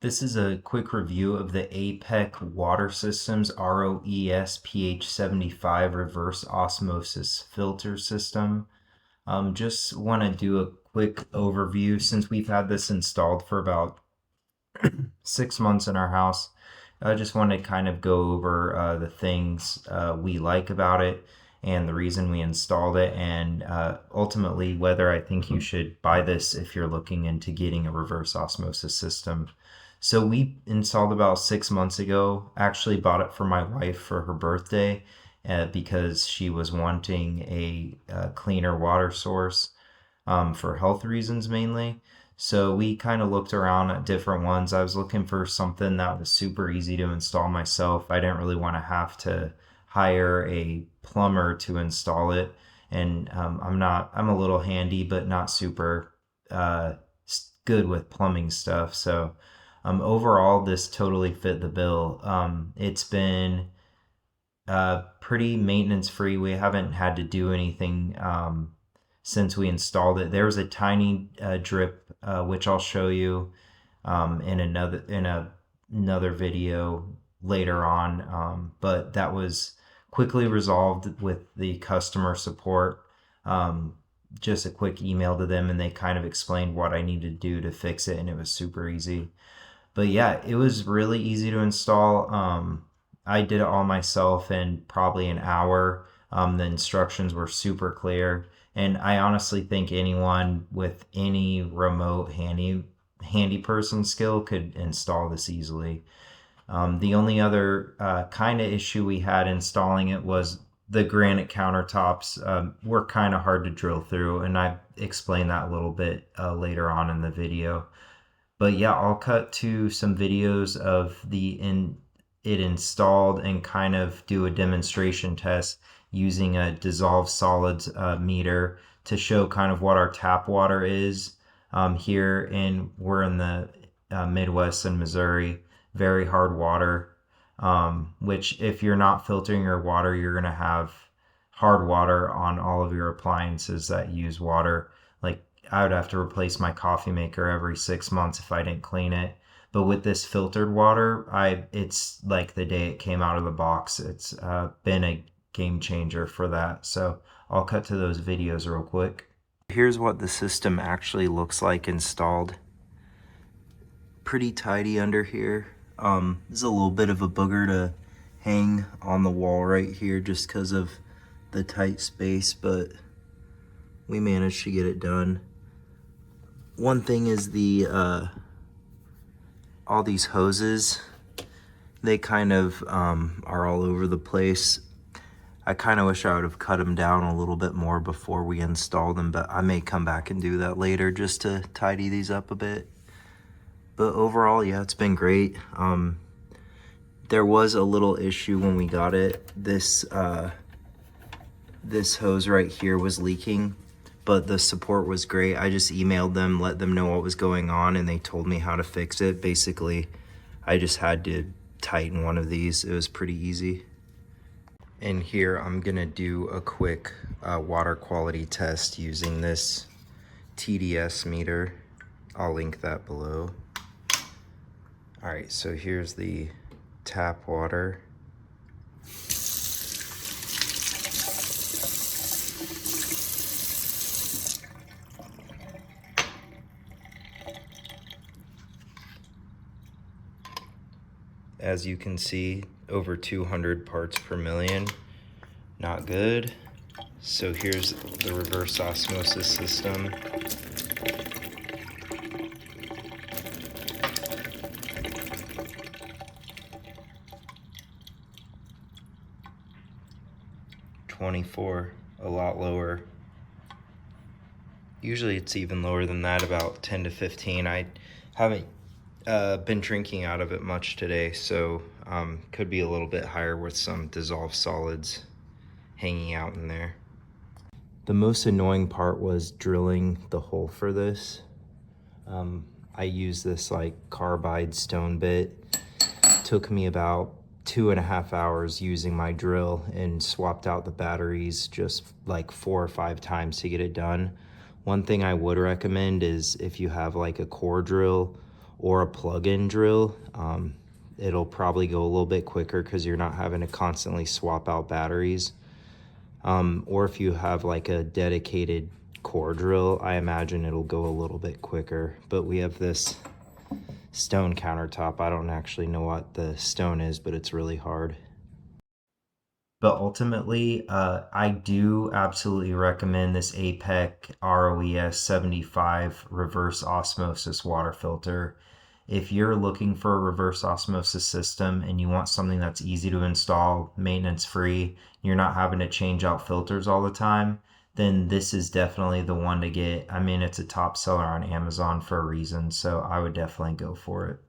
This is a quick review of the APEC Water Systems ROES pH 75 reverse osmosis filter system. Just want to do a quick overview since we've had this installed for about 6 months in our house. I just want to kind of go over the things we like about it and the reason we installed it, and ultimately whether I think you should buy this if you're looking into getting a reverse osmosis system. So we installed about 6 months ago. Actually bought it for my wife for her birthday because she was wanting a cleaner water source for health reasons mainly. So we kind of looked around at different ones. I was looking for something that was super easy to install myself. I didn't really want to have to hire a plumber to install it. And I'm a little handy, but not super good with plumbing stuff. So overall, this totally fit the bill. It's been pretty maintenance free. We haven't had to do anything since we installed it. There was a tiny drip, which I'll show you in another video later on. But that was quickly resolved with the customer support. Just a quick email to them, and they kind of explained what I needed to do to fix it, and it was super easy. But yeah, it was really easy to install. I did it all myself in probably an hour. The instructions were super clear, and I honestly think anyone with any remote handy person skill could install this easily. The only other kind of issue we had installing it was the granite countertops were kind of hard to drill through, and I explained that a little bit later on in the video. But yeah, I'll cut to some videos of it installed and kind of do a demonstration test using a dissolved solids meter to show kind of what our tap water is here. And we're in the Midwest in Missouri, very hard water, which if you're not filtering your water, you're going to have hard water on all of your appliances that use water. Like I would have to replace my coffee maker every 6 months if I didn't clean it. But with this filtered water, it's like the day it came out of the box. It's been a game changer for that. So I'll cut to those videos real quick. Here's what the system actually looks like installed. Pretty tidy under here. There's a little bit of a booger to hang on the wall right here just because of the tight space, but we managed to get it done. One thing is all these hoses, they kind of are all over the place. I kind of wish I would have cut them down a little bit more before we install them, but I may come back and do that later just to tidy these up a bit. But overall, yeah, it's been great. There was a little issue when we got it. This hose right here was leaking, but the support was great. I just emailed them, let them know what was going on, and they told me how to fix it. Basically, I just had to tighten one of these. It was pretty easy. And here I'm gonna do a quick water quality test using this TDS meter. I'll link that below. All right, so here's the tap water. As you can see, over 200 parts per million. Not good. So here's the reverse osmosis system. $24, a lot lower. Usually it's even lower than that, about 10 to 15. I haven't been drinking out of it much today, so could be a little bit higher with some dissolved solids hanging out in there. The most annoying part was drilling the hole for this. I used this like carbide stone bit. Took me about 2.5 hours using my drill and swapped out the batteries just like 4 or 5 times to get it done. One thing I would recommend is if you have like a core drill or a plug-in drill. It'll probably go a little bit quicker because you're not having to constantly swap out batteries. Or if you have like a dedicated core drill, I imagine it'll go a little bit quicker. But we have this stone countertop. I don't actually know what the stone is, but it's really hard. But ultimately, I do absolutely recommend this APEC ROES-75 reverse osmosis water filter. If you're looking for a reverse osmosis system and you want something that's easy to install, maintenance free, you're not having to change out filters all the time, then this is definitely the one to get. I mean, it's a top seller on Amazon for a reason, so I would definitely go for it.